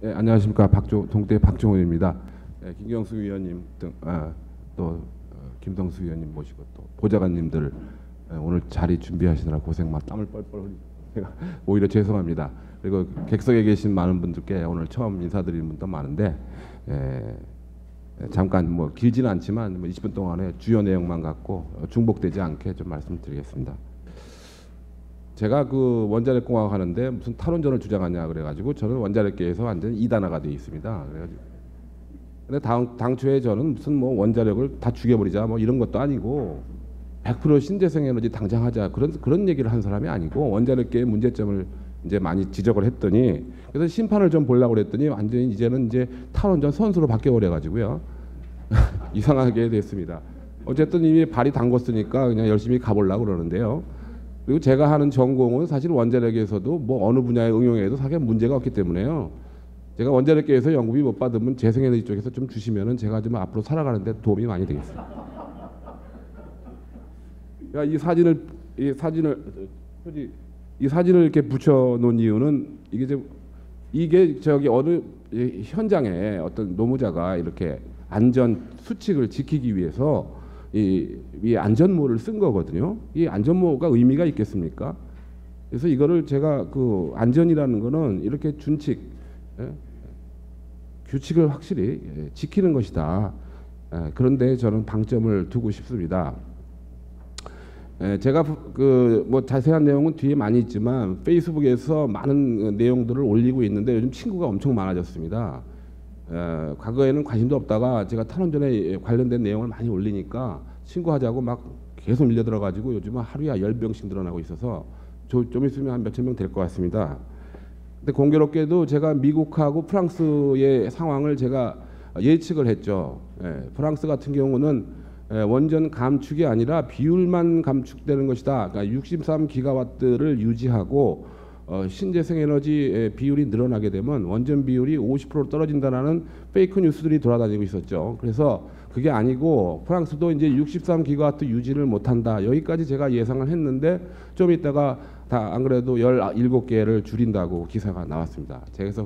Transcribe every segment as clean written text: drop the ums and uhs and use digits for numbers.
예, 안녕하십니까. 동대 박종훈입니다. 예, 김경수 위원님 등, 또 김성수 위원님 모시고 또 보좌관님들 오늘 자리 준비하시느라 고생 땀을 뻘뻘 흘리고 제가 오히려 죄송합니다. 그리고 객석에 계신 많은 분들께 오늘 처음 인사드리는 분도 많은데 잠깐 뭐 길지는 않지만 20분 동안에 주요 내용만 갖고 중복되지 않게 좀 말씀드리겠습니다. 제가 그 원자력공학 하는데 무슨 탈원전을 주장하냐 그래가지고 저는 원자력계에서 완전 이단화가 되어 있습니다. 그래가지고 근데 당초에 저는 무슨 뭐 원자력을 다 죽여버리자 뭐 이런 것도 아니고 100% 신재생 에너지 당장하자 그런 얘기를 한 사람이 아니고 원자력계의 문제점을 이제 많이 지적을 했더니 그래서 심판을 좀 보려고 그랬더니 완전히 이제는 이제 탈원전 선수로 바뀌어버려 가지고요. 이상하게 됐습니다. 어쨌든 이미 발이 담궜으니까 그냥 열심히 가보려고 그러는데요. 그리고 제가 하는 전공은 사실 원자력에서도 뭐 어느 분야에 응용해도 사실 문제가 없기 때문에요. 제가 원자력계에서 연구비 못 받으면 재생에너지 쪽에서 좀 주시면은 제가 좀 앞으로 살아가는데 도움이 많이 되겠습니다. 그러니까 이 사진을 이렇게 붙여놓은 이유는 이게 저기 어느 현장에 어떤 노무자가 이렇게 안전 수칙을 지키기 위해서 이 안전모를 쓴 거거든요. 이 안전모가 의미가 있겠습니까? 그래서 이거를 제가 그 안전이라는 거는 이렇게 준칙, 규칙을 확실히 지키는 것이다. 그런데 저는 방점을 두고 싶습니다. 제가 그 뭐 자세한 내용은 뒤에 많이 있지만 페이스북에서 많은 내용들을 올리고 있는데 요즘 친구가 엄청 많아졌습니다. 과거에는 관심도 없다가 제가 탈원전에 관련된 내용을 많이 올리니까 친구하자고 막 계속 밀려들어가지고 요즘은 하루에 10명씩 늘어나고 있어서 좀 있으면 한 몇천 명 될 것 같습니다. 근데 공교롭게도 제가 미국하고 프랑스의 상황을 제가 예측을 했죠. 프랑스 같은 경우는 원전 감축이 아니라 비율만 감축되는 것이다. 그러니까 63기가와트를 유지하고 신재생 에너지 비율이 늘어나게 되면 원전 비율이 50% 떨어진다는 페이크 뉴스들이 돌아다니고 있었죠. 그래서 그게 아니고 프랑스도 이제 63기가와트 유지를 못한다. 여기까지 제가 예상을 했는데 좀 있다가 다 안 그래도 17개를 줄인다고 기사가 나왔습니다. 그래서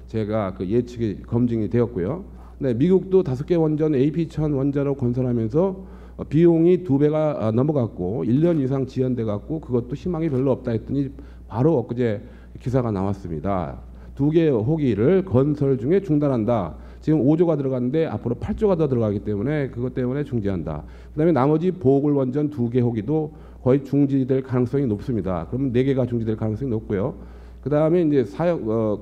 제가 그 예측이 검증이 되었고요. 네, 미국도 5개 원전 AP1000 원자로 건설하면서 비용이 2배가 넘어갔고 1년 이상 지연돼 갖고 그것도 희망이 별로 없다 했더니 바로 엊그제 기사가 나왔습니다. 2개 호기를 건설 중에 중단한다. 지금 5조가 들어갔는데 앞으로 8조가 더 들어가기 때문에 그것 때문에 중지한다. 그다음에 나머지 보글 원전 2개 호기도 거의 중지될 가능성이 높습니다. 그러면 4개가 중지될 가능성이 높고요. 그다음에 이제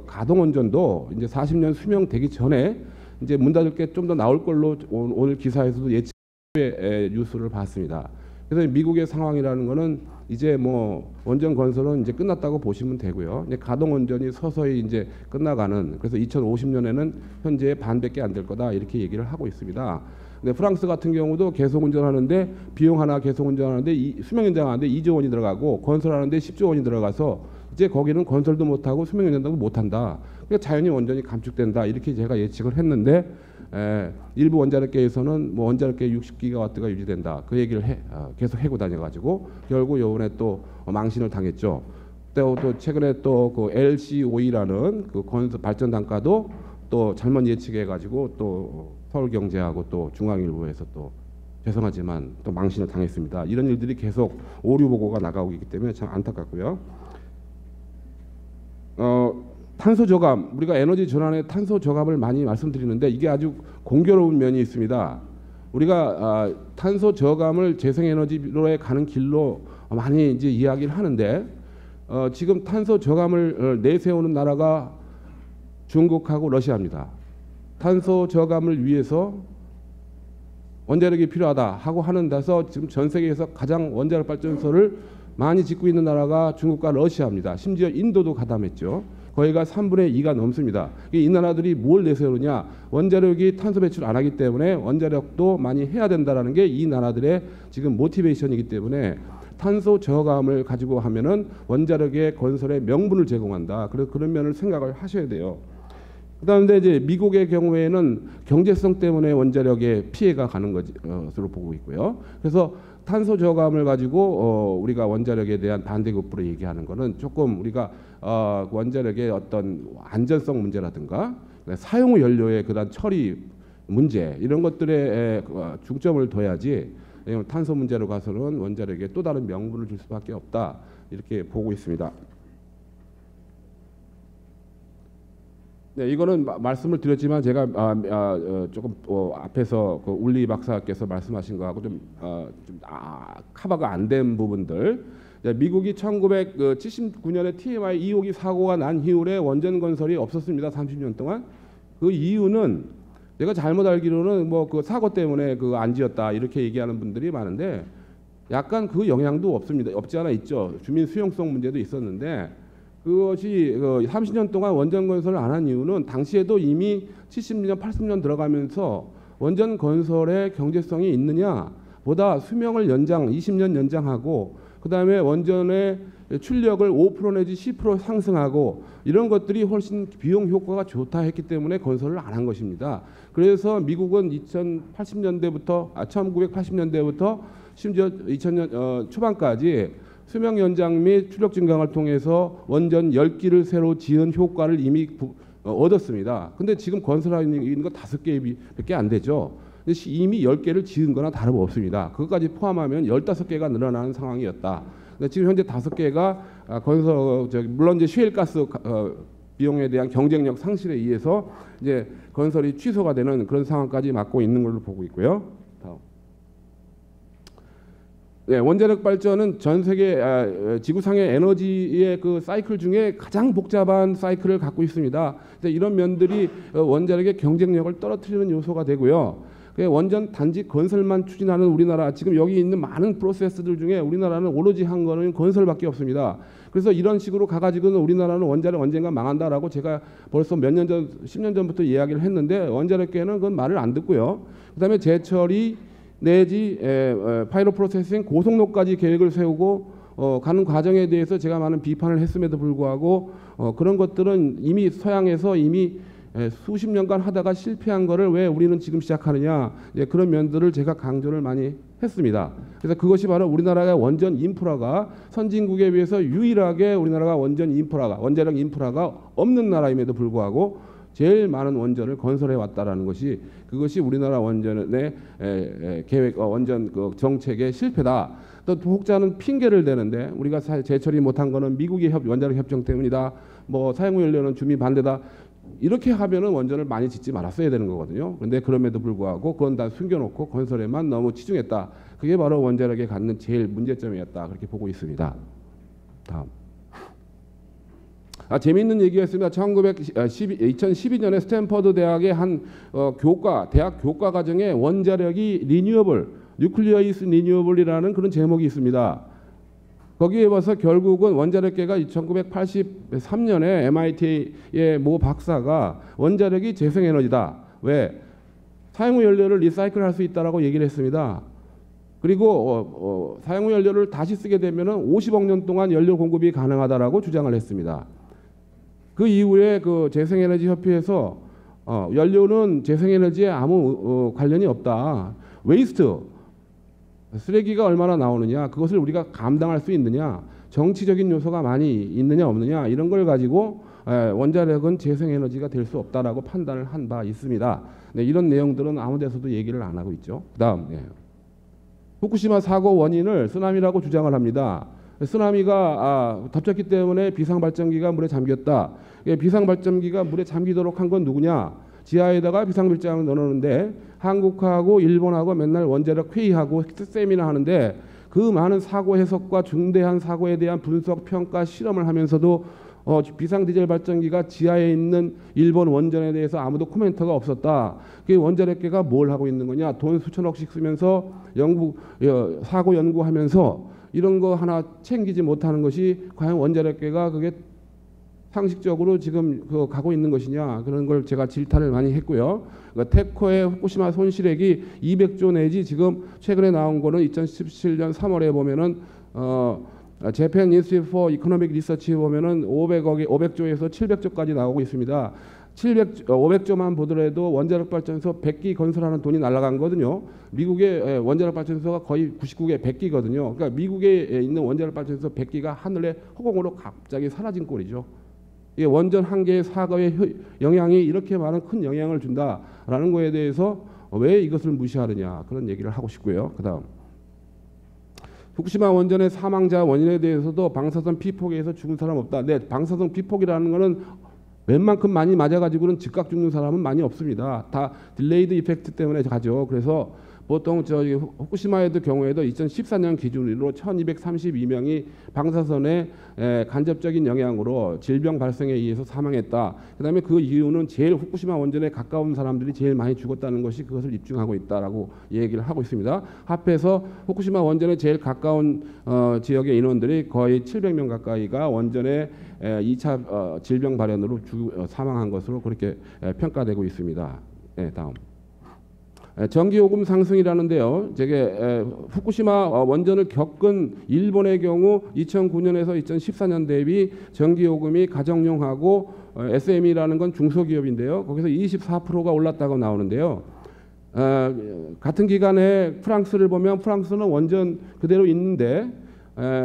가동 원전도 이제 40년 수명 되기 전에 이제 문 닫을 게 좀 더 나올 걸로 오늘 기사에서도 예측의 뉴스를 봤습니다. 그래서 미국의 상황이라는 거는 이제 뭐 원전 건설은 이제 끝났다고 보시면 되고요. 이제 가동 원전이 서서히 이제 끝나가는, 그래서 2050년에는 현재 반밖에 안 될 거다 이렇게 얘기를 하고 있습니다. 근데 프랑스 같은 경우도 계속 운전하는데 비용 하나 계속 운전하는데 수명 연장하는데 2조 원이 들어가고 건설하는데 10조 원이 들어가서 이제 거기는 건설도 못하고 수명 연장도 못한다. 그러니까 자연히 원전이 감축된다 이렇게 제가 예측을 했는데 일부 원자력계에서는 뭐 원자력계 60기가와트가 유지된다 그 얘기를 계속 해고 다녀가지고 결국 요번에 또 망신을 당했죠. 또 최근에 또 그 LCOE라는 그 건설 발전 단가도 또 잘못 예측해가지고 또 서울경제하고 또 중앙일보에서 또 죄송하지만 또 망신을 당했습니다. 이런 일들이 계속 오류 보고가 나가고 있기 때문에 참 안타깝고요. 탄소 저감, 우리가 에너지 전환에 탄소 저감을 많이 말씀드리는데 이게 아주 공교로운 면이 있습니다. 우리가 탄소 저감을 재생에너지로에 가는 길로 많이 이제 이야기를 하는데 지금 탄소 저감을 내세우는 나라가 중국하고 러시아입니다. 탄소 저감을 위해서 원자력이 필요하다 하고 하는 데서 지금 전 세계에서 가장 원자력 발전소를 많이 짓고 있는 나라가 중국과 러시아입니다. 심지어 인도도 가담했죠. 거기가 3분의 2가 넘습니다. 이 나라들이 뭘 내세우느냐? 원자력이 탄소 배출 안 하기 때문에 원자력도 많이 해야 된다는 게 이 나라들의 지금 모티베이션이기 때문에 탄소 저감을 가지고 하면은 원자력의 건설에 명분을 제공한다. 그래서 그런 면을 생각을 하셔야 돼요. 그다음에 이제 미국의 경우에는 경제성 때문에 원자력에 피해가 가는 것으로 보고 있고요. 그래서 탄소 저감을 가지고 우리가 원자력에 대한 반대급부로 얘기하는 거는 조금 우리가 원자력의 어떤 안전성 문제라든가 사용 후 연료의 그다음 처리 문제 이런 것들에 중점을 둬야지 탄소 문제로 가서는 원자력에 또 다른 명분을 줄 수밖에 없다 이렇게 보고 있습니다. 네, 이거는 말씀을 드렸지만 제가 조금 앞에서 그 울리 박사께서 말씀하신 거하고 좀 커버가 안 된 부분들. 미국이 1979년에 TMI 2호기 사고가 난 이후에 원전 건설이 없었습니다. 30년 동안. 그 이유는 제가 잘못 알기로는 뭐 그 사고 때문에 그 안 지었다 이렇게 얘기하는 분들이 많은데 약간 그 영향도 없습니다. 없지 않아 있죠. 주민 수용성 문제도 있었는데. 그것이 30년 동안 원전 건설을 안 한 이유는 당시에도 이미 70년, 80년 들어가면서 원전 건설의 경제성이 있느냐 보다 수명을 20년 연장하고 그다음에 원전의 출력을 5% 내지 10% 상승하고 이런 것들이 훨씬 비용 효과가 좋다 했기 때문에 건설을 안 한 것입니다. 그래서 미국은 1980년대부터 심지어 2000년 초반까지 수명 연장 및 출력 증강을 통해서 원전 10기를 새로 지은 효과를 이미 얻었습니다. 근데 지금 건설하고 있는 거 5개밖에 안 되죠. 근데 이미 10개를 지은 거나 다름없습니다. 그것까지 포함하면 15개가 늘어나는 상황이었다. 근데 지금 현재 5개가 물론 이제 셰일가스 비용에 대한 경쟁력 상실에 의해서 이제 건설이 취소가 되는 그런 상황까지 맞고 있는 걸로 보고 있고요. 다음. 네, 원자력 발전은 전 세계 지구상의 에너지의 그 사이클 중에 가장 복잡한 사이클을 갖고 있습니다. 이런 면들이 원자력의 경쟁력을 떨어뜨리는 요소가 되고요. 원전 단지 건설만 추진하는 우리나라 지금 여기 있는 많은 프로세스들 중에 우리나라는 오로지 한 거는 건설밖에 없습니다. 그래서 이런 식으로 가가지고는 우리나라는 원자력 언젠가 망한다라고 제가 벌써 몇 년 전, 10년 전부터 이야기를 했는데 원자력계는 그건 말을 안 듣고요. 그다음에 재처리 내지 파이로 프로세싱 고속로까지 계획을 세우고 가는 과정에 대해서 제가 많은 비판을 했음에도 불구하고 그런 것들은 이미 서양에서 이미 수십 년간 하다가 실패한 거를 왜 우리는 지금 시작하느냐 그런 면들을 제가 강조를 많이 했습니다. 그래서 그것이 바로 우리나라의 원전 인프라가 선진국에 비해서 유일하게 우리나라가 원자력 인프라가 없는 나라임에도 불구하고 제일 많은 원전을 건설해 왔다라는 것이 그것이 우리나라 원전의 계획 원전 그 정책의 실패다. 또 혹자는 핑계를 대는데 우리가 재처리 못한 거는 미국의 원자력 협정 때문이다. 뭐 사용 후 연료는 주민 반대다. 이렇게 하면은 원전을 많이 짓지 말았어야 되는 거거든요. 그런데 그럼에도 불구하고 그건 다 숨겨놓고 건설에만 너무 치중했다. 그게 바로 원자력에 갖는 제일 문제점이었다. 그렇게 보고 있습니다. 다음. 재미있는 얘기였습니다. 2012년에 스탠퍼드 대학의 한 대학 교과 과정에 원자력이 리뉴어블, 뉴클리어 이스 리뉴어블이라는 그런 제목이 있습니다. 거기에 봐서 결국은 원자력계가 1983년에 MIT의 모 박사가 원자력이 재생에너지다. 왜? 사용 후 연료를 리사이클할 수 있다라고 얘기를 했습니다. 그리고 사용 후 연료를 다시 쓰게 되면은 50억 년 동안 연료 공급이 가능하다라고 주장을 했습니다. 그 이후에 그 재생에너지 협회에서 연료는 재생에너지에 아무 관련이 없다. 웨이스트 쓰레기가 얼마나 나오느냐 그것을 우리가 감당할 수 있느냐 정치적인 요소가 많이 있느냐 없느냐 이런 걸 가지고 원자력은 재생에너지가 될 수 없다라고 판단을 한 바 있습니다. 네, 이런 내용들은 아무 데서도 얘기를 안 하고 있죠. 그다음 후쿠시마 사고 원인을 쓰나미라고 주장을 합니다. 쓰나미가 덮쳤기 때문에 비상발전기가 물에 잠겼다. 비상발전기가 물에 잠기도록 한 건 누구냐? 지하에다가 비상발전기를 넣어놓는데 한국하고 일본하고 맨날 원자력 회의하고 세미나 하는데 그 많은 사고 해석과 중대한 사고에 대한 분석, 평가, 실험을 하면서도 비상디젤 발전기가 지하에 있는 일본 원전에 대해서 아무도 코멘트가 없었다. 그 원자력계가 뭘 하고 있는 거냐? 돈 수천억씩 쓰면서 사고 연구하면서 이런 거 하나 챙기지 못하는 것이 과연 원자력계가 그게 상식적으로 지금 가고 있는 것이냐 그런 걸 제가 질타를 많이 했고요. 그러니까 테코의 후쿠시마 손실액이 200조 내지 지금 최근에 나온 거는 2017년 3월에 보면은 재팬 인스티튜트 포 이코노믹 리서치에 보면은 500조에서 700조까지 나오고 있습니다. 500조만 보더라도 원자력 발전소 100기 건설하는 돈이 날아간 거거든요. 미국의 원자력 발전소가 거의 99개 100기거든요. 그러니까 미국에 있는 원자력 발전소 100기가 하늘의 허공으로 갑자기 사라진 꼴이죠. 이게 원전 한 개의 사고의 영향이 이렇게 많은 큰 영향을 준다라는 거에 대해서 왜 이것을 무시하느냐 그런 얘기를 하고 싶고요. 그다음 후쿠시마 원전의 사망자 원인에 대해서도 방사선 피폭에서 죽은 사람 없다. 네, 방사선 피폭이라는 거는 웬만큼 많이 맞아가지고는 즉각 죽는 사람은 많이 없습니다. 다 딜레이드 이펙트 때문에 가죠. 그래서 보통 저기 후쿠시마에도 경우에도 2014년 기준으로 1,232명이 방사선의 간접적인 영향으로 질병 발생에 의해서 사망했다. 그다음에 그 이유는 제일 후쿠시마 원전에 가까운 사람들이 제일 많이 죽었다는 것이 그것을 입증하고 있다라고 얘기를 하고 있습니다. 합해서 후쿠시마 원전에 제일 가까운 지역의 인원들이 거의 700명 가까이가 원전의 2차 질병 발현으로 사망한 것으로 그렇게 평가되고 있습니다. 네, 다음. 전기요금 상승이라는데요. 저게 후쿠시마 원전을 겪은 일본의 경우 2009년에서 2014년 대비 전기요금이 가정용하고 SME라는 건 중소기업인데요. 거기서 24%가 올랐다고 나오는데요. 같은 기간에 프랑스를 보면 프랑스는 원전 그대로 있는데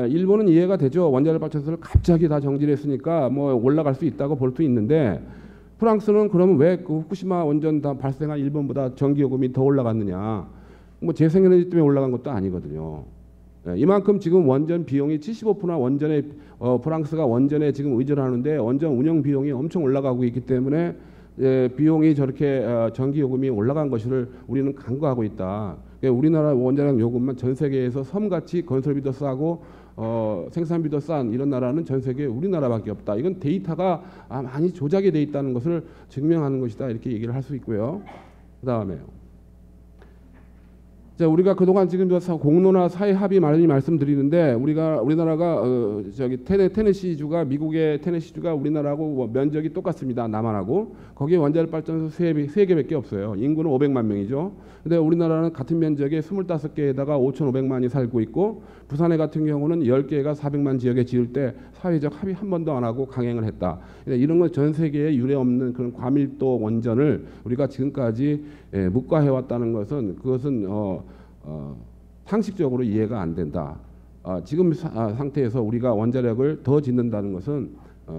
일본은 이해가 되죠. 원자력 발전소를 갑자기 다 정지를 했으니까 뭐 올라갈 수 있다고 볼 수 있는데 프랑스는 그러면 왜 그 후쿠시마 원전 다 발생한 일본보다 전기요금이 더 올라갔느냐? 뭐 재생에너지 때문에 올라간 것도 아니거든요. 이만큼 지금 원전 비용이 75%나 원전에 프랑스가 원전에 지금 의존을 하는데 원전 운영 비용이 엄청 올라가고 있기 때문에 비용이 저렇게 전기요금이 올라간 것을 우리는 간과하고 있다. 우리나라 원자력 요금만 전 세계에서 섬같이 건설비도 싸고 생산비도 싼 이런 나라는 전 세계에 우리나라밖에 없다. 이건 데이터가 많이 조작이 돼 있다는 것을 증명하는 것이다. 이렇게 얘기를 할 수 있고요. 그다음에요. 자, 우리가 그동안 지금 공론화 사회 합의 많이 말씀드리는데 우리나라가 저기 테네시주가 미국의 테네시주가 우리나라하고 면적이 똑같습니다. 남한하고 거기에 원자력 발전소 3개밖에 없어요. 인구는 500만 명이죠. 근데 우리나라는 같은 면적에 25개에다가 5,500만이 살고 있고 부산에 같은 경우는 10개가 400만 지역에 지을 때 사회적 합의 한 번도 안 하고 강행을 했다. 이런 건 전 세계에 유례 없는 그런 과밀도 원전을 우리가 지금까지 묵과해왔다는 것은 그것은 상식적으로 이해가 안 된다. 지금 상태에서 우리가 원자력을 더 짓는다는 것은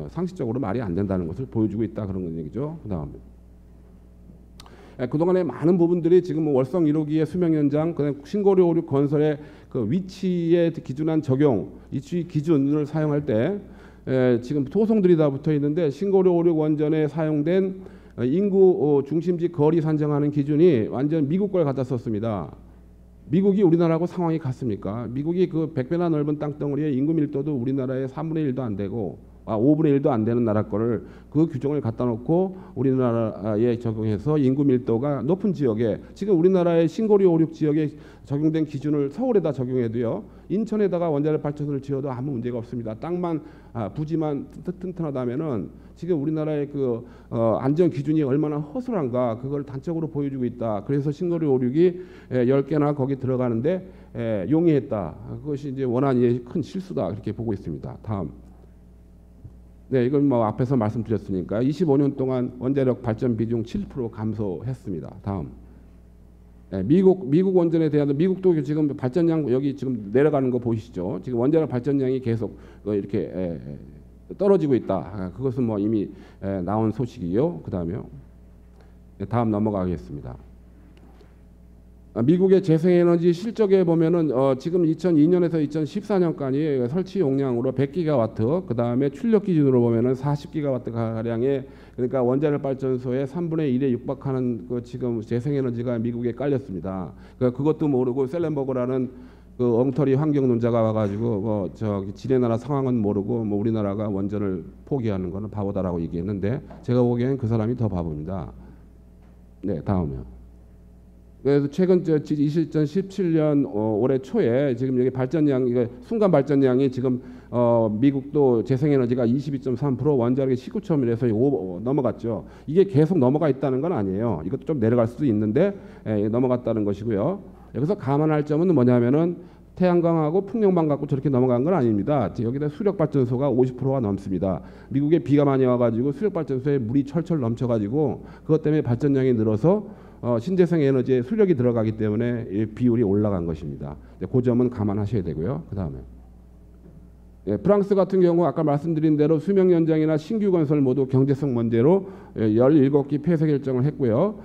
상식적으로 말이 안 된다는 것을 보여주고 있다 그런 얘기죠. 그다음에 그동안에 많은 부분들이 지금 월성 1호기의 수명 연장, 그다음에 신고리 5륙 건설의 그 위치에 기준한 적용, 위치 기준을 사용할 때 지금 토송들이 다 붙어 있는데 신고리 5륙 원전에 사용된 인구 중심지 거리 산정하는 기준이 완전 미국 걸 갖다 썼습니다. 미국이 우리나라하고 상황이 같습니까? 미국이 그 100배나 넓은 땅덩어리에 인구 밀도도 우리나라의 3분의 1도 안 되고 5분의 1도 안 되는 나라 거를 그 규정을 갖다 놓고 우리나라에 적용해서 인구 밀도가 높은 지역에 지금 우리나라의 신고리 5륙 지역에 적용된 기준을 서울에다 적용해도요. 인천에다가 원자력 발전소를 지어도 아무 문제가 없습니다. 땅만 부지만 튼튼하다면은 지금 우리나라의 그 안전 기준이 얼마나 허술한가 그걸 단적으로 보여주고 있다. 그래서 신고리 5륙이 10개나 거기 들어가는데 용이했다. 그것이 이제 원안의 큰 실수다 이렇게 보고 있습니다. 다음. 네, 이건 뭐 앞에서 말씀드렸으니까 25년 동안 원자력 발전 비중 7% 감소했습니다. 다음. 네, 미국 원전에 대한 미국도 지금 발전량 여기 지금 내려가는 거 보이시죠? 지금 원자력 발전량이 계속 이렇게 떨어지고 있다. 그것은 뭐 이미 나온 소식이요. 그다음에요. 네, 다음 넘어가겠습니다. 미국의 재생에너지 실적에 보면은 지금 2002년에서 2014년까지 설치 용량으로 100기가와트, 그 다음에 출력 기준으로 보면은 40기가와트 가량의 그러니까 원자력 발전소의 3분의 1에 육박하는 그 지금 재생에너지가 미국에 깔렸습니다. 그러니까 그것도 모르고 셀렌버그라는 그 엉터리 환경론자가 와가지고 저기 지네 나라 상황은 모르고 뭐 우리나라가 원전을 포기하는 거는 바보다라고 얘기했는데 제가 보기에는 그 사람이 더 바보입니다. 네, 다음이요. 그래서 최근 2017년 올해 초에 지금 여기 발전량 순간 발전량이 지금 미국도 재생에너지가 22.3% 원자력이 19.1에서 넘어갔죠. 이게 계속 넘어가 있다는 건 아니에요. 이것도 좀 내려갈 수도 있는데 넘어갔다는 것이고요. 여기서 감안할 점은 뭐냐면은 태양광하고 풍력만 갖고 저렇게 넘어간 건 아닙니다. 여기다 수력발전소가 50%가 넘습니다. 미국에 비가 많이 와가지고 수력발전소에 물이 철철 넘쳐가지고 그것 때문에 발전량이 늘어서 신재생 에너지에 수력이 들어가기 때문에 이 비율이 올라간 것입니다. 그 점은 감안하셔야 되고요. 그 다음에 프랑스 같은 경우 아까 말씀드린 대로 수명 연장이나 신규 건설 모두 경제성 문제로 17기 폐쇄 결정을 했고요.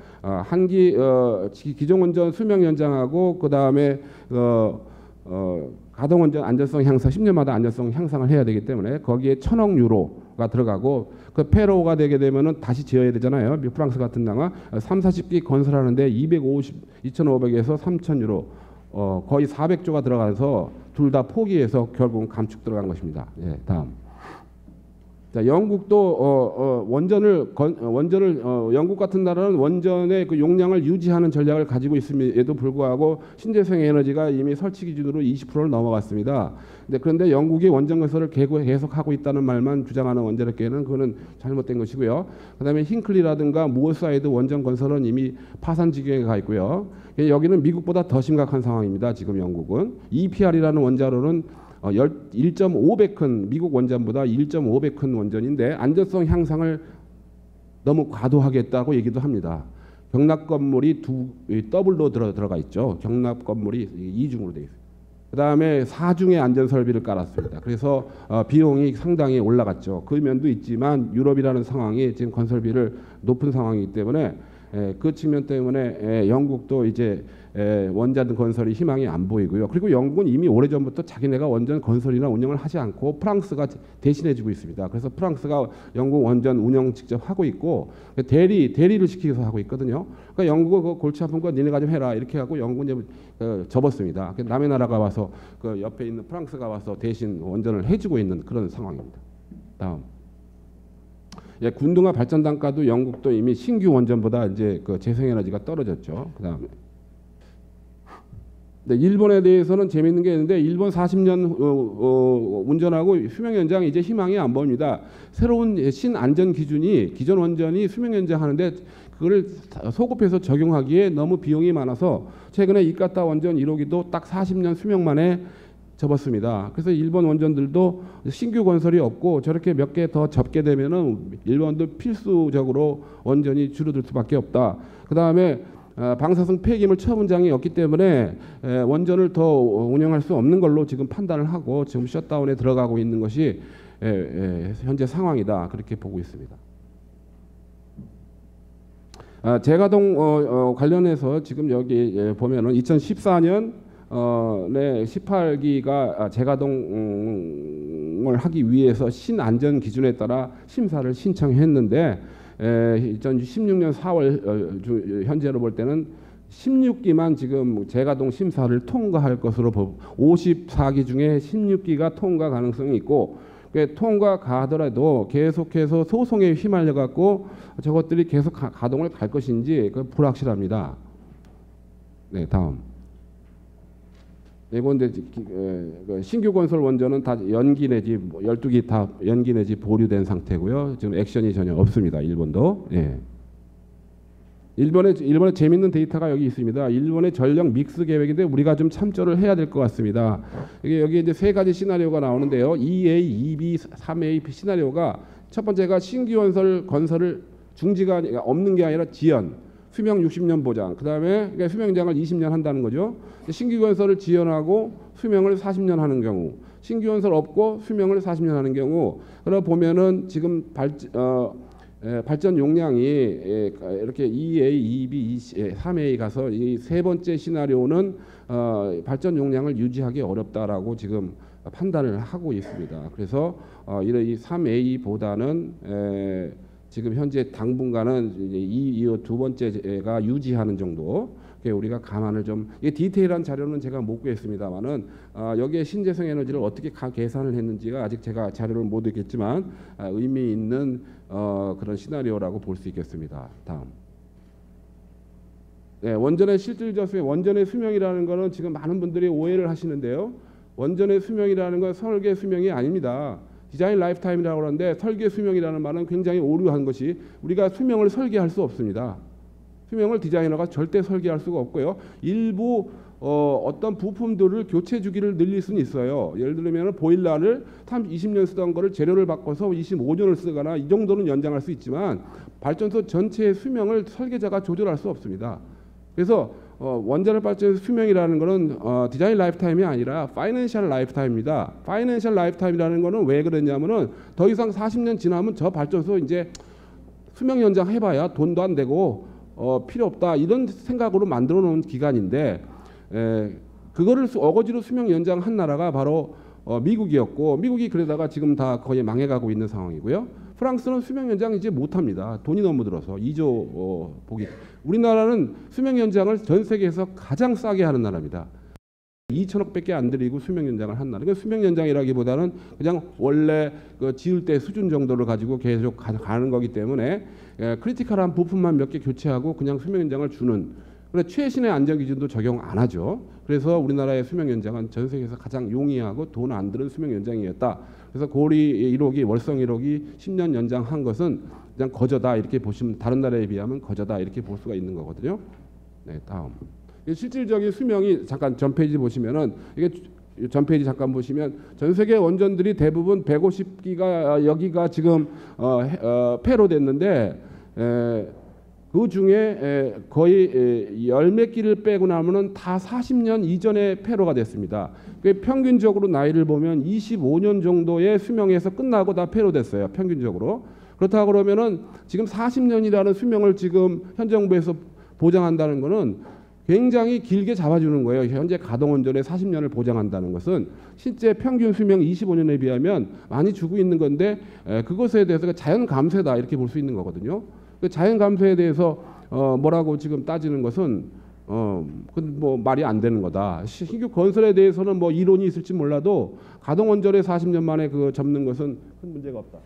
기존 원전 수명 연장하고 그 다음에 가동 원전 안전성 향상 10년마다 안전성 향상을 해야 되기 때문에 거기에 1,000억 유로가 들어가고 그 폐로가 되게 되면은 다시 지어야 되잖아요. 프랑스 같은 나라 3, 40기 건설하는데 2,500에서 3,000 유로 거의 400조가 들어가서 둘 다 포기해서 결국은 감축 들어간 것입니다. 예, 다음. 자, 영국도 원전을 영국 같은 나라는 원전의 그 용량을 유지하는 전략을 가지고 있음에도 불구하고 신재생 에너지가 이미 설치 기준으로 20%를 넘어갔습니다. 그런데 영국이 원전 건설을 계속하고 있다는 말만 주장하는 원자력계는 그거는 잘못된 것이고요. 그다음에 힌클리라든가 무어사이드 원전 건설은 이미 파산 지경에 가 있고요. 여기는 미국보다 더 심각한 상황입니다. 지금 영국은 EPR이라는 원자로는 1.5배 큰 미국 원전보다 1.5배 큰 원전인데 안전성 향상을 너무 과도하게 했다고 얘기도 합니다. 경납 건물이 더블로 들어가 있죠. 경납 건물이 2중으로 되어 있어요. 그다음에 4중의 안전 설비를 깔았습니다. 그래서 비용이 상당히 올라갔죠. 그 면도 있지만 유럽이라는 상황이 지금 건설비를 높은 상황이기 때문에 그 측면 때문에 영국도 이제 원전 건설이 희망이 안 보이고요. 그리고 영국은 이미 오래전부터 자기네가 원전 건설이나 운영을 하지 않고 프랑스가 대신해주고 있습니다. 그래서 프랑스가 영국 원전 운영 직접 하고 있고 대리를 시키면서 하고 있거든요. 그러니까 영국은 그 골치 아픈 거 니네가 좀 해라 이렇게 하고 영국은 접었습니다. 남의 나라가 와서 그 옆에 있는 프랑스가 와서 대신 원전을 해주고 있는 그런 상황입니다. 다음. 군등화 발전 단가도 영국도 이미 신규 원전보다 이제 그 재생에너지가 떨어졌죠. 그다음에 일본에 대해서는 재미있는 게 있는데 일본 40년 운전하고 수명 연장 이제 희망이 안 보입니다. 새로운 신안전 기준이 기존 원전이 수명 연장하는데 그걸 소급해서 적용하기에 너무 비용이 많아서 최근에 이카타 원전 1호기도 딱 40년 수명 만에 접었습니다. 그래서 일본 원전들도 신규 건설이 없고 저렇게 몇 개 더 접게 되면은 일본도 필수적으로 원전이 줄어들 수밖에 없다. 그 다음에 방사성 폐기물 처분장이 없기 때문에 원전을 더 운영할 수 없는 걸로 지금 판단을 하고 지금 셧다운에 들어가고 있는 것이 현재 상황이다. 그렇게 보고 있습니다. 재가동 관련해서 지금 여기 보면은 2014년 네, 18기가 재가동을 하기 위해서 신안전 기준에 따라 심사를 신청했는데 2016년 4월 현재로 볼 때는 16기만 지금 재가동 심사를 통과할 것으로 54기 중에 16기가 통과 가능성이 있고 통과 가더라도 계속해서 소송에 휘말려 갖고 저것들이 계속 가동을 갈 것인지 불확실합니다. 네, 다음. 이건 이제 신규 건설 원전은 다 연기 내지 12기 다 연기 내지 보류된 상태고요. 지금 액션이 전혀 없습니다. 일본도. 예. 일본에 재밌는 데이터가 여기 있습니다. 일본의 전력 믹스 계획인데 우리가 좀 참조를 해야 될 것 같습니다. 여기 이제 세 가지 시나리오가 나오는데요. 2A, 2B, 3A 시나리오가 첫 번째가 신규 건설을 중지가 없는 게 아니라 지연. 수명 60년 보장. 그다음에 수명장을 20년 한다는 거죠. 신규 건설을 지연하고 수명을 40년 하는 경우, 신규 건설 없고 수명을 40년 하는 경우, 그러 보면은 지금 발전 용량이 이렇게 2A, 2B, 3A 가서 이 세 번째 시나리오는 발전 용량을 유지하기 어렵다라고 지금 판단을 하고 있습니다. 그래서 이 3A보다는 지금 현재 당분간은 이 두 번째가 유지하는 정도. 우리가 감안을 좀 디테일한 자료는 제가 못 구했습니다만은 여기에 신재생 에너지를 어떻게 계산을 했는지가 아직 제가 자료를 못 읽겠지만 의미 있는 그런 시나리오라고 볼 수 있겠습니다. 다음. 네, 원전의 실질적 수명, 원전의 수명이라는 것은 지금 많은 분들이 오해를 하시는데요. 원전의 수명이라는 건 설계 수명이 아닙니다. 디자인 라이프타임이라고 하는데 설계 수명이라는 말은 굉장히 오류한 것이 우리가 수명을 설계할 수 없습니다. 수명을 디자이너가 절대 설계할 수가 없고요. 일부 어떤 부품들을 교체 주기를 늘릴 수는 있어요. 예를 들면 보일러를 20년 쓰던 거를 재료를 바꿔서 25년을 쓰거나 이 정도는 연장할 수 있지만 발전소 전체의 수명을 설계자가 조절할 수 없습니다. 그래서 원자력 발전소 수명이라는 거는 디자인 라이프타임이 아니라 파이낸셜 라이프타임입니다. 파이낸셜 라이프타임이라는 거는 왜 그랬냐면은 더 이상 40년 지나면 저 발전소 이제 수명 연장 해봐야 돈도 안 되고 필요 없다 이런 생각으로 만들어 놓은 기간인데 그거를 어거지로 수명 연장한 나라가 바로 미국이었고 미국이 그러다가 지금 다 거의 망해가고 있는 상황이고요. 프랑스는 수명 연장 이제 못합니다. 돈이 너무 들어서 2조 보기. 우리나라는 수명 연장을 전 세계에서 가장 싸게 하는 나라입니다. 2천억밖에 안 들이고 수명 연장을 한 나라. 그러니까 수명 연장이라기보다는 그냥 원래 그 지을 때 수준 정도를 가지고 계속 가는 거기 때문에 크리티컬한 부품만 몇 개 교체하고 그냥 수명 연장을 주는. 그래서 최신의 안전 기준도 적용 안 하죠. 그래서 우리나라의 수명 연장은 전 세계에서 가장 용이하고 돈 안 드는 수명 연장이었다. 그래서 고리 1호기, 월성 1호기 10년 연장한 것은 그냥 거저다 이렇게 보시면 다른 나라에 비하면 거저다 이렇게 볼 수가 있는 거거든요. 네, 다음. 실질적인 수명이 잠깐 전 페이지 보시면은 이게 전 페이지 잠깐 보시면 전 세계 원전들이 대부분 150기가 여기가 지금 폐로 됐는데 그 중에 거의 열 몇 기를 빼고 나면은 다 40년 이전에 폐로가 됐습니다. 평균적으로 나이를 보면 25년 정도의 수명에서 끝나고 다 폐로 됐어요. 평균적으로. 그렇다고 그러면은 지금 40년이라는 수명을 지금 현 정부에서 보장한다는 거는 굉장히 길게 잡아주는 거예요. 현재 가동원전에 40년을 보장한다는 것은 실제 평균 수명 25년에 비하면 많이 주고 있는 건데 그것에 대해서 자연 감소다 이렇게 볼 수 있는 거거든요. 자연 감소에 대해서 뭐라고 지금 따지는 것은 뭐 말이 안 되는 거다. 신규 건설에 대해서는 뭐 이론이 있을지 몰라도 가동원전에 40년 만에 그 접는 것은 큰 문제가 없다.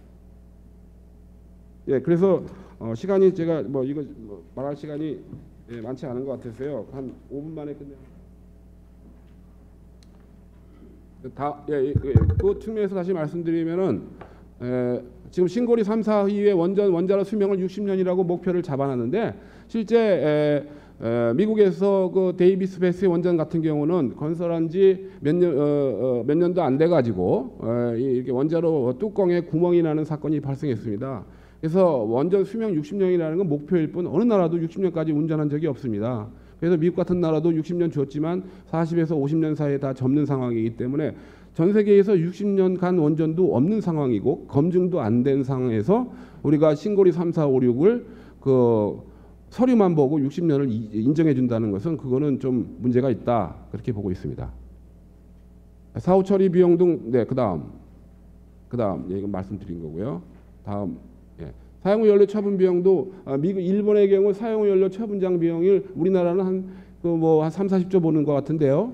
예, 그래서 시간이 제가 뭐 이거 말할 시간이 많지 않은 것 같아서요. 한 5분 만에 끝내요. 그 측면에서 다시 말씀드리면은 지금 신고리 3, 4위의 원자로 수명을 60년이라고 목표를 잡아놨는데 실제 미국에서 그 데이비스 베스의 원전 같은 경우는 건설한 지 몇 년도 안 돼 가지고 이렇게 원자로 뚜껑에 구멍이 나는 사건이 발생했습니다. 그래서 원전 수명 60년이라는 건 목표일 뿐 어느 나라도 60년까지 운전한 적이 없습니다. 그래서 미국 같은 나라도 60년 줬지만 40에서 50년 사이에 다 접는 상황이기 때문에 전 세계에서 60년간 원전도 없는 상황이고 검증도 안 된 상황에서 우리가 신고리 3, 4, 5, 6을 그 서류만 보고 60년을 인정해 준다는 것은 그거는 좀 문제가 있다 그렇게 보고 있습니다. 사후 처리 비용 등 네, 그다음 예, 이건 말씀드린 거고요. 다음 사용 후 연료 처분 비용도 미국 일본의 경우 사용 후 연료 처분장 비용을 우리나라는 한 3, 40조 보는 것 같은데요.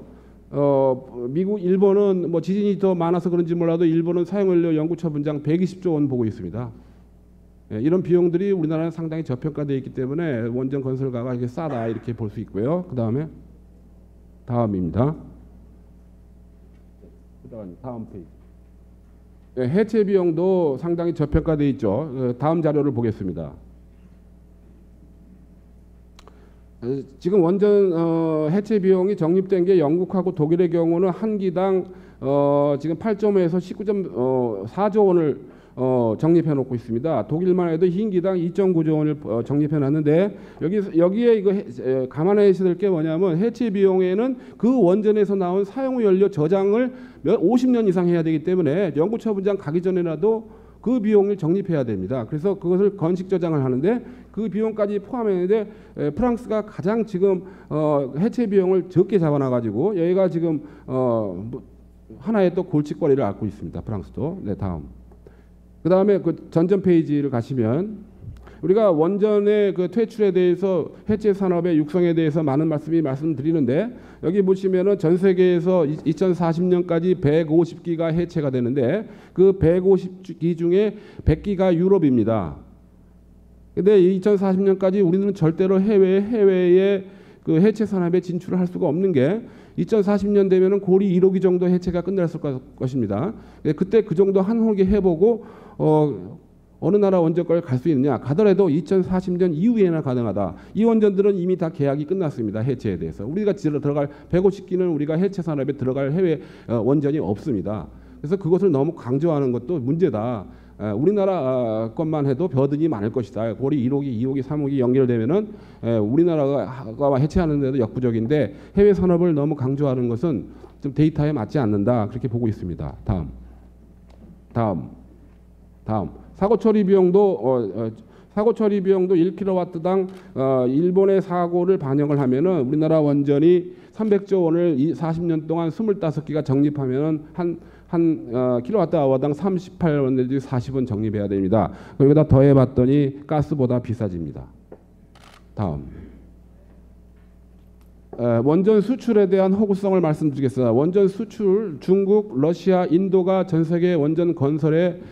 미국 일본은 뭐 지진이 더 많아서 그런지 몰라도 일본은 사용 연료 연구 처분장 120조 원 보고 있습니다. 예, 이런 비용들이 우리나라는 상당히 저평가되어 있기 때문에 원전 건설가가 이렇게 싸다 이렇게 볼 수 있고요. 그다음에 다음입니다. 다음 페이지. 해체 비용도 상당히 저평가되어 있죠. 다음 자료를 보겠습니다. 지금 원전 해체 비용이 적립된 게 영국하고 독일의 경우는 한 기당 지금 8.5에서 19.4조 원을 적립해 놓고 있습니다. 독일만 해도 흰 기당 2.9조 원을 적립해 놨는데 여기에 이거 감안해야 될 게 뭐냐면 해체 비용에는 그 원전에서 나온 사용 후 연료 저장을 50년 이상 해야 되기 때문에 연구 처분장 가기 전에라도 그 비용을 적립해야 됩니다. 그래서 그것을 건식 저장을 하는데 그 비용까지 포함했는데 프랑스가 가장 지금 해체 비용을 적게 잡아놔가지고 여기가 지금 하나의 또 골칫거리를 앓고 있습니다. 프랑스도. 네, 다음. 그 다음에 그 전전 페이지를 가시면 우리가 원전의 그 퇴출에 대해서 해체 산업의 육성에 대해서 많은 말씀드리는데 여기 보시면은 전 세계에서 2040년까지 150기가 해체가 되는데 그 150기 중에 100기가 유럽입니다. 근데 2040년까지 우리는 절대로 해외에 그 해체 산업에 진출을 할 수가 없는 게 2040년 되면은 고리 1호기 정도 해체가 끝났을 것입니다. 그때 그 정도 한 호기 해보고 어느 나라 원전까지 갈 수 있느냐? 가더라도 2040년 이후에나 가능하다. 이 원전들은 이미 다 계약이 끝났습니다. 해체에 대해서. 우리가 들어갈 150기는 우리가 해체 산업에 들어갈 해외 원전이 없습니다. 그래서 그것을 너무 강조하는 것도 문제다. 우리나라 것만 해도 버든이 많을 것이다. 고리 1호기, 2호기, 3호기 연결되면은 우리나라가 해체하는 데도 역부족인데 해외 산업을 너무 강조하는 것은 좀 데이터에 맞지 않는다. 그렇게 보고 있습니다. 다음. 사고 처리 비용도 1kW당 일본의 사고를 반영을 하면은 우리나라 원전이 300조 원을 40년 동안 25기가 적립하면은 한 킬로와트아워당 38원 내지 40원 적립해야 됩니다. 여기다 더해봤더니 가스보다 비싸집니다. 다음. 원전 수출에 대한 허구성을 말씀드리겠습니다. 원전 수출 중국, 러시아, 인도가 전 세계 원전 건설의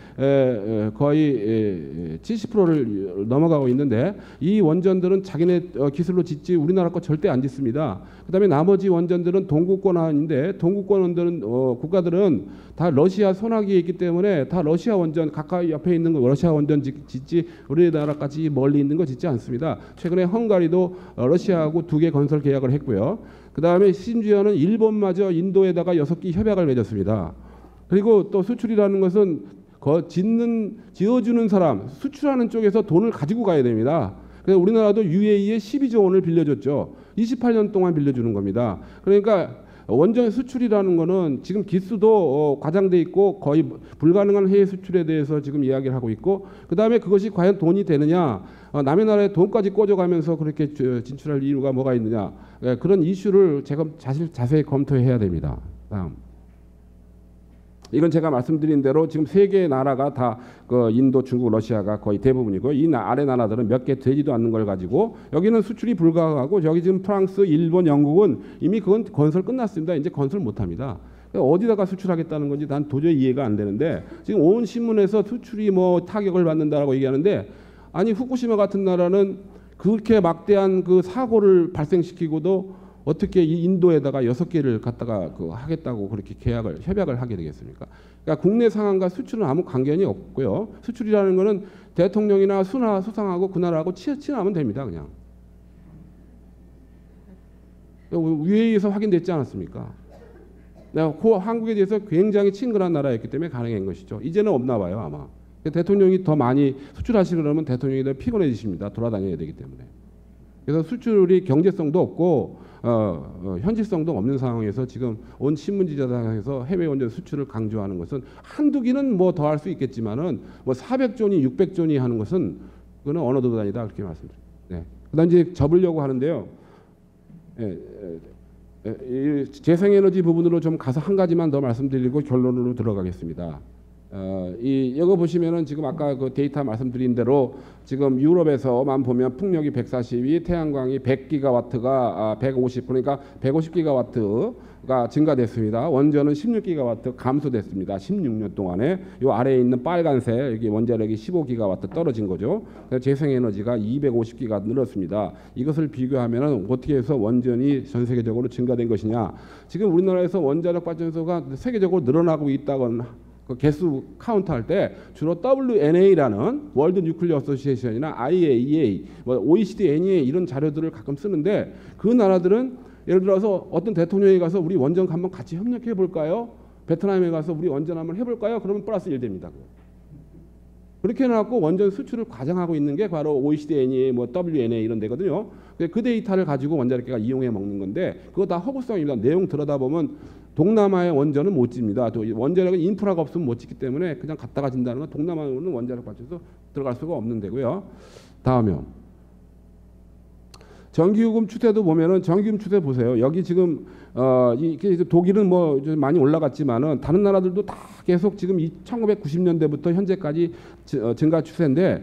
거의 70%를 넘어가고 있는데 이 원전들은 자기네 기술로 짓지 우리나라 거 절대 안 짓습니다. 그다음에 나머지 원전들은 동구권인데 동구권 국가들은 다 러시아 손아귀에 있기 때문에 다 러시아 원전 가까이 옆에 있는 거 러시아 원전 짓지 우리나라까지 멀리 있는 거 짓지 않습니다. 최근에 헝가리도 러시아하고 2개 건설 계약을 했고요. 그 다음에 심지어는 일본마저 인도에다가 6기 협약을 맺었습니다. 그리고 또 수출이라는 것은 지어주는 사람, 수출하는 쪽에서 돈을 가지고 가야 됩니다. 그래서 우리나라도 UAE에 12조 원을 빌려줬죠. 28년 동안 빌려주는 겁니다. 그러니까 원전 수출이라는 거는 지금 기수도 과장돼 있고 거의 불가능한 해외 수출에 대해서 지금 이야기를 하고 있고 그 다음에 그것이 과연 돈이 되느냐 남의 나라에 돈까지 꽂아가면서 그렇게 진출할 이유가 뭐가 있느냐 그런 이슈를 제가 자세히 검토해야 됩니다. 다음. 이건 제가 말씀드린 대로 지금 세 개의 나라가 다 인도, 중국, 러시아가 거의 대부분이고 이 아래 나라들은 몇 개 되지도 않는 걸 가지고 여기는 수출이 불가하고 여기 지금 프랑스, 일본, 영국은 이미 그건 건설 끝났습니다. 이제 건설 못합니다. 어디다가 수출하겠다는 건지 난 도저히 이해가 안 되는데 지금 온 신문에서 수출이 뭐 타격을 받는다라고 얘기하는데 아니 후쿠시마 같은 나라는 그렇게 막대한 그 사고를 발생시키고도 어떻게 이 인도에다가 6개를 갖다가 하겠다고 그렇게 협약을 하게 되겠습니까? 그러니까 국내 상황과 수출은 아무 관련이 없고요. 수출이라는 거는 대통령이나 수상하고 그 나라하고 친하면 됩니다. 그냥. UAE에서 확인됐지 않았습니까? 한국에 대해서 굉장히 친근한 나라였기 때문에 가능한 것이죠. 이제는 없나 봐요 아마. 대통령이 더 많이 수출하시고 그러면 대통령이 더 피곤해지십니다. 돌아다녀야 되기 때문에. 그래서 수출이 경제성도 없고 현실성도 없는 상황에서 지금 온 신문지자상에서 해외 원전 수출을 강조하는 것은 한두 기는 뭐 더 할 수 있겠지만은 뭐 400조니 600조니 하는 것은 그거는 언어도 아니다 그렇게 말씀드립니다. 네. 그다음 이제 접으려고 하는데요. 재생에너지 부분으로 좀 가서 한 가지만 더 말씀드리고 결론으로 들어가겠습니다. 이거 보시면은 지금 아까 그 데이터 말씀드린 대로 지금 유럽에서만 보면 풍력이 142, 태양광이 100기가와트가 150 그러니까 150기가와트가 증가됐습니다. 원전은 16기가와트 감소됐습니다. 16년 동안에 요 아래에 있는 빨간색 여기 원자력이 15기가와트 떨어진 거죠. 그래서 재생에너지가 250기가 늘었습니다. 이것을 비교하면은 어떻게 해서 원전이 전 세계적으로 증가된 것이냐? 지금 우리나라에서 원자력 발전소가 세계적으로 늘어나고 있다거나 그 개수 카운트할 때 주로 WNA라는 월드 뉴클리어 어소시에이션이나 IAEA, 뭐 OECD, NEA 이런 자료들을 가끔 쓰는데 그 나라들은 예를 들어서 어떤 대통령이 가서 우리 원전 한번 같이 협력해 볼까요? 베트남에 가서 우리 원전 한번 해볼까요? 그러면 플러스 1 됩니다. 그렇게 해놓고 원전 수출을 과장하고 있는 게 바로 OECD, NEA, 뭐 WNA 이런 데거든요. 그 데이터를 가지고 원자력계가 이용해 먹는 건데 그거 다 허구성입니다. 내용 들여다보면 동남아의 원전은 못 집니다. 또 원자력은 인프라가 없으면 못 짓기 때문에 그냥 갔다가 진다는 건 동남아는 원자력 발전소 들어갈 수가 없는 데고요. 다음이요. 전기요금 추세도 보면은 전기요금 추세 보세요. 여기 지금 독일은 뭐 많이 올라갔지만은 다른 나라들도 다 계속 지금 1990년대부터 현재까지 증가 추세인데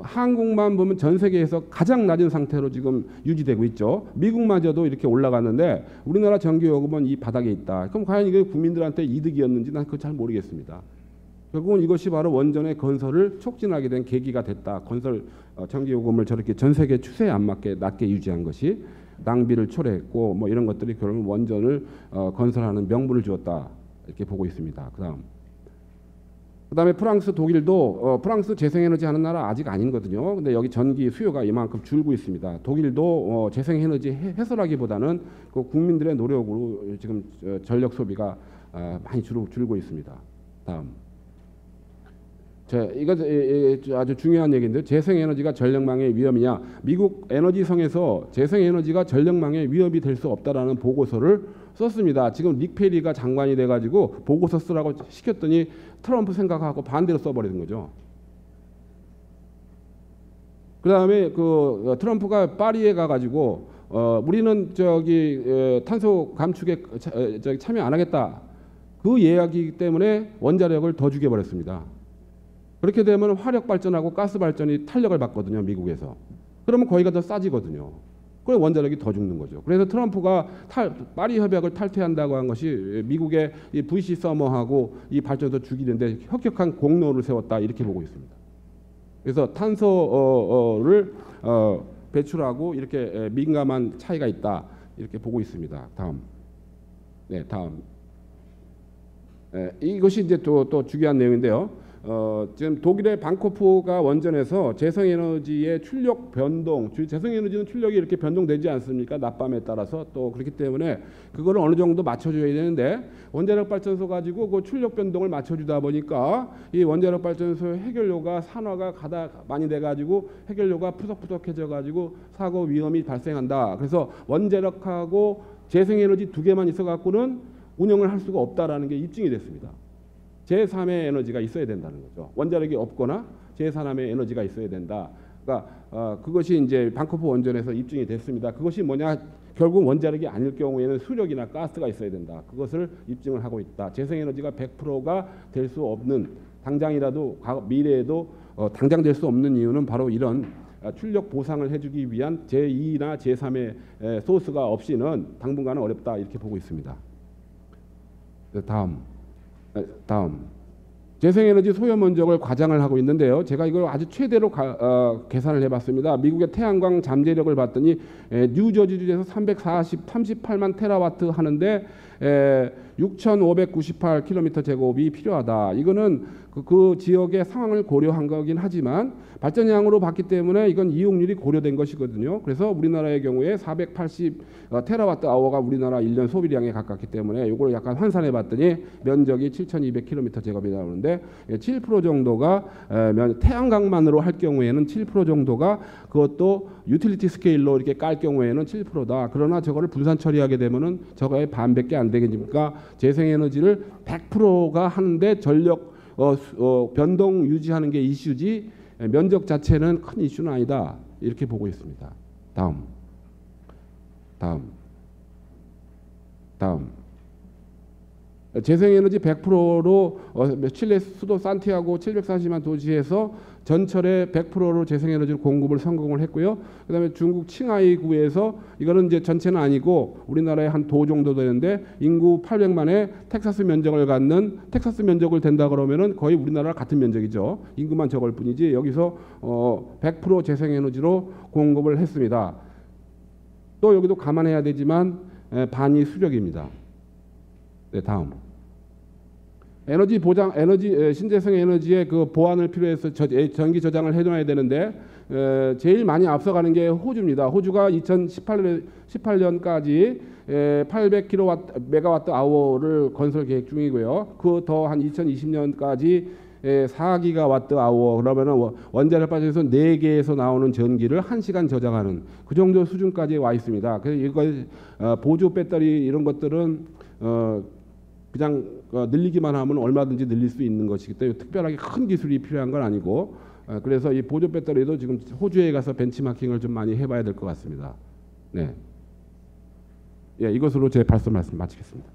한국만 보면 전 세계에서 가장 낮은 상태로 지금 유지되고 있죠. 미국마저도 이렇게 올라갔는데 우리나라 전기요금은 이 바닥에 있다. 그럼 과연 이게 국민들한테 이득이었는지 난 그거 잘 모르겠습니다. 결국은 이것이 바로 원전의 건설을 촉진하게 된 계기가 됐다. 건설 전기요금을 저렇게 전 세계 추세에 안 맞게 낮게 유지한 것이 낭비를 초래했고 뭐 이런 것들이 결국 원전을 건설하는 명분을 주었다. 이렇게 보고 있습니다. 그다음 그다음에 프랑스, 독일도 프랑스 재생에너지 하는 나라 아직 아니거든요. 근데 여기 전기 수요가 이만큼 줄고 있습니다. 독일도 재생에너지 해소라기보다는 그 국민들의 노력으로 지금 전력 소비가 많이 줄고 있습니다. 다음. 이거 아주 중요한 얘기인데 재생에너지가 전력망의 위험이냐? 미국 에너지성에서 재생에너지가 전력망의 위협이 될 수 없다라는 보고서를 썼습니다. 지금 닉 페리가 장관이 돼가지고 보고서 쓰라고 시켰더니 트럼프 생각하고 반대로 써버리는 거죠. 그 다음에 그 트럼프가 파리에 가가지고 우리는 탄소 감축에 참여 안 하겠다. 그 이야기 때문에 원자력을 더 죽여버렸습니다. 그렇게 되면 화력 발전하고 가스 발전이 탄력을 받거든요, 미국에서. 그러면 거기가 더 싸지거든요. 그래서 원자력이 더 죽는 거죠. 그래서 트럼프가 파리 협약을 탈퇴한다고 한 것이 미국의 이 VC 서머하고 이 발전도 죽이는데 혁혁한 공로를 세웠다 이렇게 보고 있습니다. 그래서 탄소를 배출하고 이렇게 민감한 차이가 있다 이렇게 보고 있습니다. 다음. 네, 다음. 이것이 이제 또 중요한 내용인데요. 지금 독일의 방코프가 원전에서 재생에너지의 출력 변동, 재생에너지는 출력이 이렇게 변동되지 않습니까? 낮밤에 따라서 또 그렇기 때문에 그거를 어느 정도 맞춰줘야 되는데 원자력 발전소 가지고 그 출력 변동을 맞춰주다 보니까 이 원자력 발전소의 해결료가 산화가 많이 돼가지고 해결료가 푸석푸석해져가지고 사고 위험이 발생한다. 그래서 원자력하고 재생에너지 두 개만 있어갖고는 운영을 할 수가 없다라는 게 입증이 됐습니다. 제3의 에너지가 있어야 된다는 거죠. 원자력이 없거나 제3의 에너지가 있어야 된다. 그러니까 그것이 이제 방코프 원전에서 입증이 됐습니다. 그것이 뭐냐? 결국 원자력이 아닐 경우에는 수력이나 가스가 있어야 된다. 그것을 입증을 하고 있다. 재생에너지가 100%가 될 수 없는 당장이라도 미래에도 당장 될 수 없는 이유는 바로 이런 출력 보상을 해주기 위한 제2나 제3의 소스가 없이는 당분간은 어렵다 이렇게 보고 있습니다. 다음. 재생에너지 소요 면적을 과장을 하고 있는데요. 제가 이걸 아주 최대로 계산을 해봤습니다. 미국의 태양광 잠재력을 봤더니 뉴저지주에서 38만 테라와트 하는데 6,598km 제곱이 필요하다. 이거는 그 지역의 상황을 고려한 거긴 하지만 발전량으로 봤기 때문에 이건 이용률이 고려된 것이거든요. 그래서 우리나라의 경우에 480 테라와트 아워가 우리나라 1년 소비량에 가깝기 때문에 이걸 약간 환산해 봤더니 면적이 7,200km 제곱이 나오는데 7% 정도가 태양광만으로 할 경우에는 7% 정도가 그것도 유틸리티 스케일로 이렇게 깔 경우에는 7%다. 그러나 저거를 분산 처리하게 되면은 저거의 반밖에 안 되겠습니까? 재생에너지를 100%가 하는데 전력 변동 유지하는 게 이슈지 면적 자체는 큰 이슈는 아니다. 이렇게 보고 있습니다. 다음. 재생에너지 100%로 칠레 수도 산티아고 740만 도시에서 전철의 100%로 재생에너지 공급을 성공을 했고요. 그다음에 중국 칭하이구에서 이거는 이제 전체는 아니고 우리나라의 한 도 정도 되는데 인구 800만의 텍사스 면적을 갖는 텍사스 면적을 된다 그러면은 거의 우리나라 같은 면적이죠. 인구만 적을 뿐이지 여기서 100% 재생에너지로 공급을 했습니다. 또 여기도 감안해야 되지만 반이 수력입니다. 네, 다음. 에너지 보장, 신재생 에너지의 그 보완을 필요해서 전기 저장을 해놔야 되는데 제일 많이 앞서가는 게 호주입니다. 호주가 2018년까지 800kW 아워를 건설 계획 중이고요. 그 더 한 2020년까지 4기가와트 아워 그러면은 원자력 발전소 4개에서 나오는 전기를 1시간 저장하는 그 정도 수준까지 와 있습니다. 그래서 이거 보조 배터리 이런 것들은 그냥 늘리기만 하면 얼마든지 늘릴 수 있는 것이기 때문에 특별하게 큰 기술이 필요한 건 아니고 그래서 이 보조 배터리도 지금 호주에 가서 벤치마킹을 좀 많이 해봐야 될 것 같습니다. 네, 이것으로 제 발언 말씀 마치겠습니다.